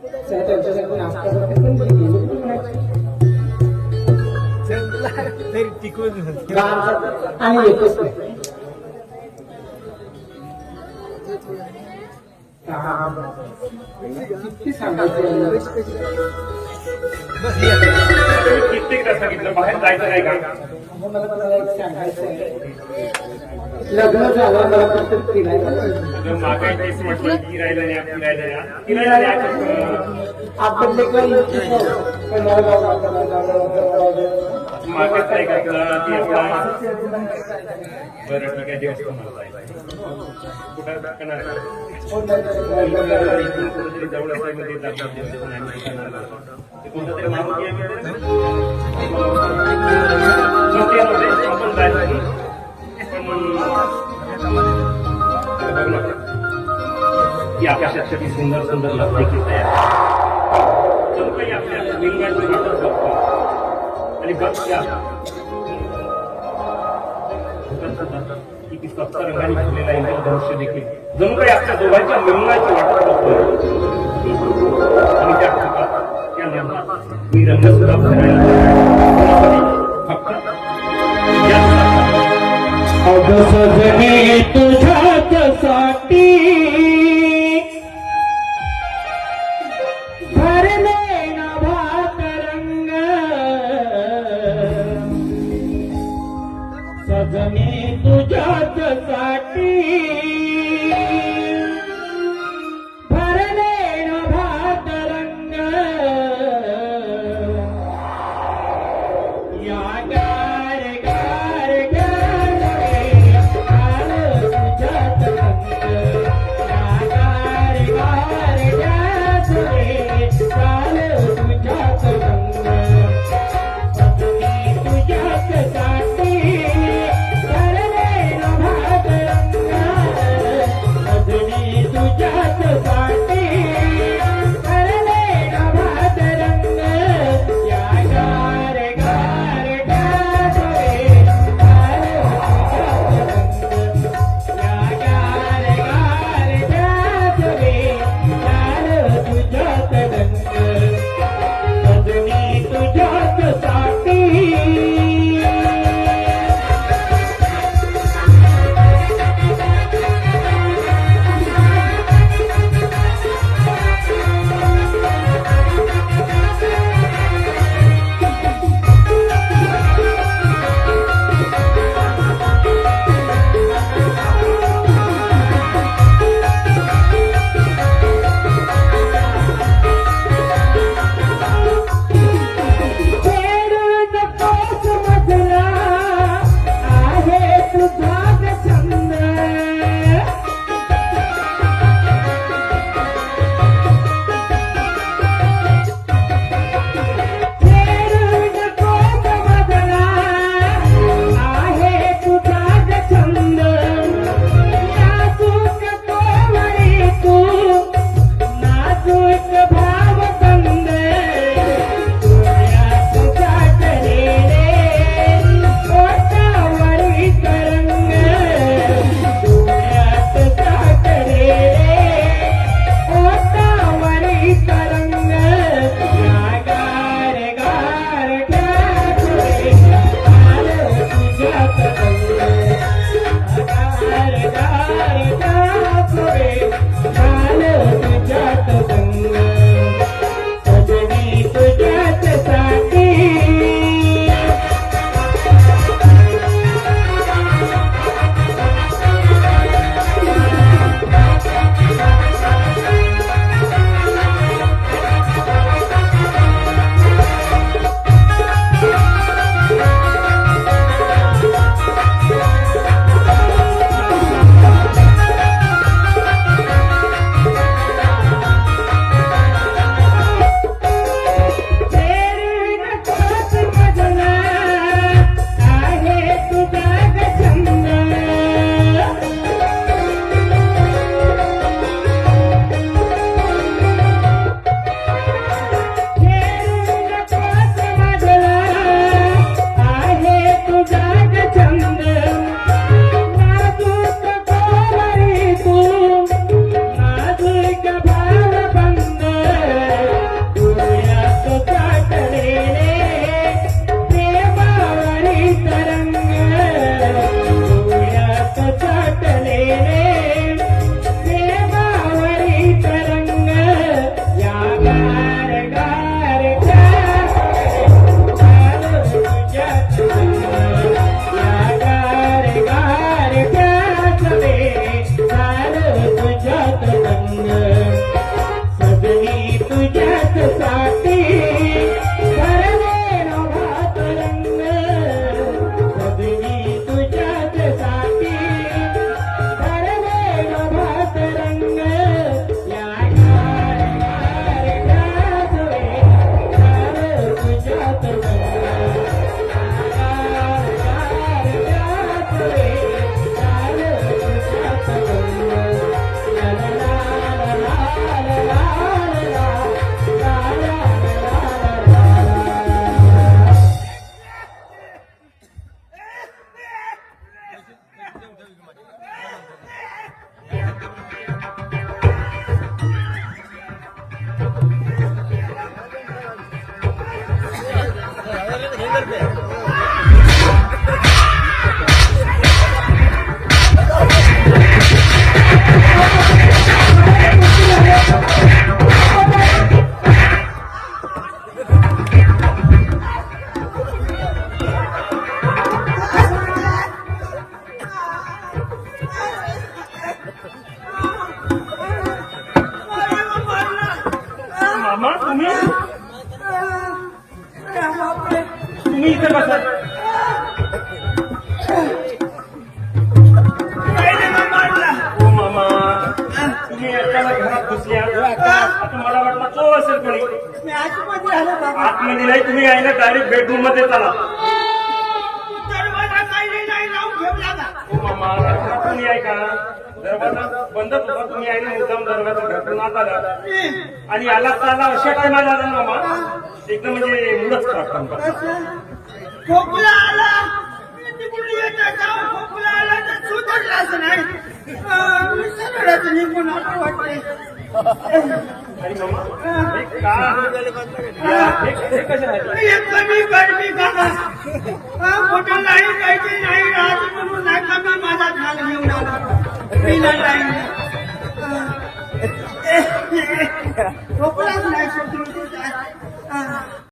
त्यांच्यासाठी नाश्ता वगैरे पण केली. आणि येतच नाही. किती सांगायचं कित्येकदा सांगितलं बाहेर जायचं नाही का? मला एक सांगायचं आहे. लग्न झालं मला फक्त फिरायला मागाय तेच म्हटलं फिरायला न्या फिरायला न्या फिरायला न्या आपण ते काही मागत नाही का तुला ती आपला बरं ठीक आहे दिवस तुम्हाला कुठं दाखवणार जवळ मध्ये कोणतं तरी मारुती आपण जायचं की आकाशासाठी सुंदर सुंदर लग्न देखील तयार जणू काही आपल्या विंगाची वाटत बघतो आणि बघत्या किती सप्त रंगाने भरलेला इंद्रधनुष्य देखील जणू काही आपल्या दोघांच्या मिलनाची वाटत बघतो आणि त्या लग्नात मी रंग सुद्धा फक्त सजने तुझ्यासाठी भरले नभात रंग सजने तुझ्यासाठी भरले नभात रंग या गार गार तुझ्यात तुझ्यासाठी भरले नभात रंग सजनी तुझ्यासाठी भरले नभात रंग या तुझ्यात मामा तुम्ही इथे बसा. हो मामा तुम्ही अचानक घरात घुसल्या. आता मला वाटलं तो असेल कोणी. मी आतमध्ये आलो बाबा. आतमध्ये नाही तुम्ही आहे ना डायरेक्ट बेडरूम मध्ये चला. दरवाजा काही नाही लावून ठेवला ना. हो मामा घरात कोणी आहे का? दरवाजा बंदच होता. तुम्ही आहे ना मुद्दाम दरवाजा घरातून आत आला आणि आला चाला अशा टायमाला आला ना मामा एकदम म्हणजे मुलंच खराब काम करतात. खोकला आला तिकडून येतं जाऊ. खोकला आला तर सुधारलाच नाही. मी सरळच निघून असं वाटते. आणि मामा हे का हे कशा आहे? हे कमी गरमी बाबा. कुठं नाही काही नाही राहत म्हणून नाही का मी माझा झाड घेऊन आला. पिला नाही. खोकलाच नाही सुटून.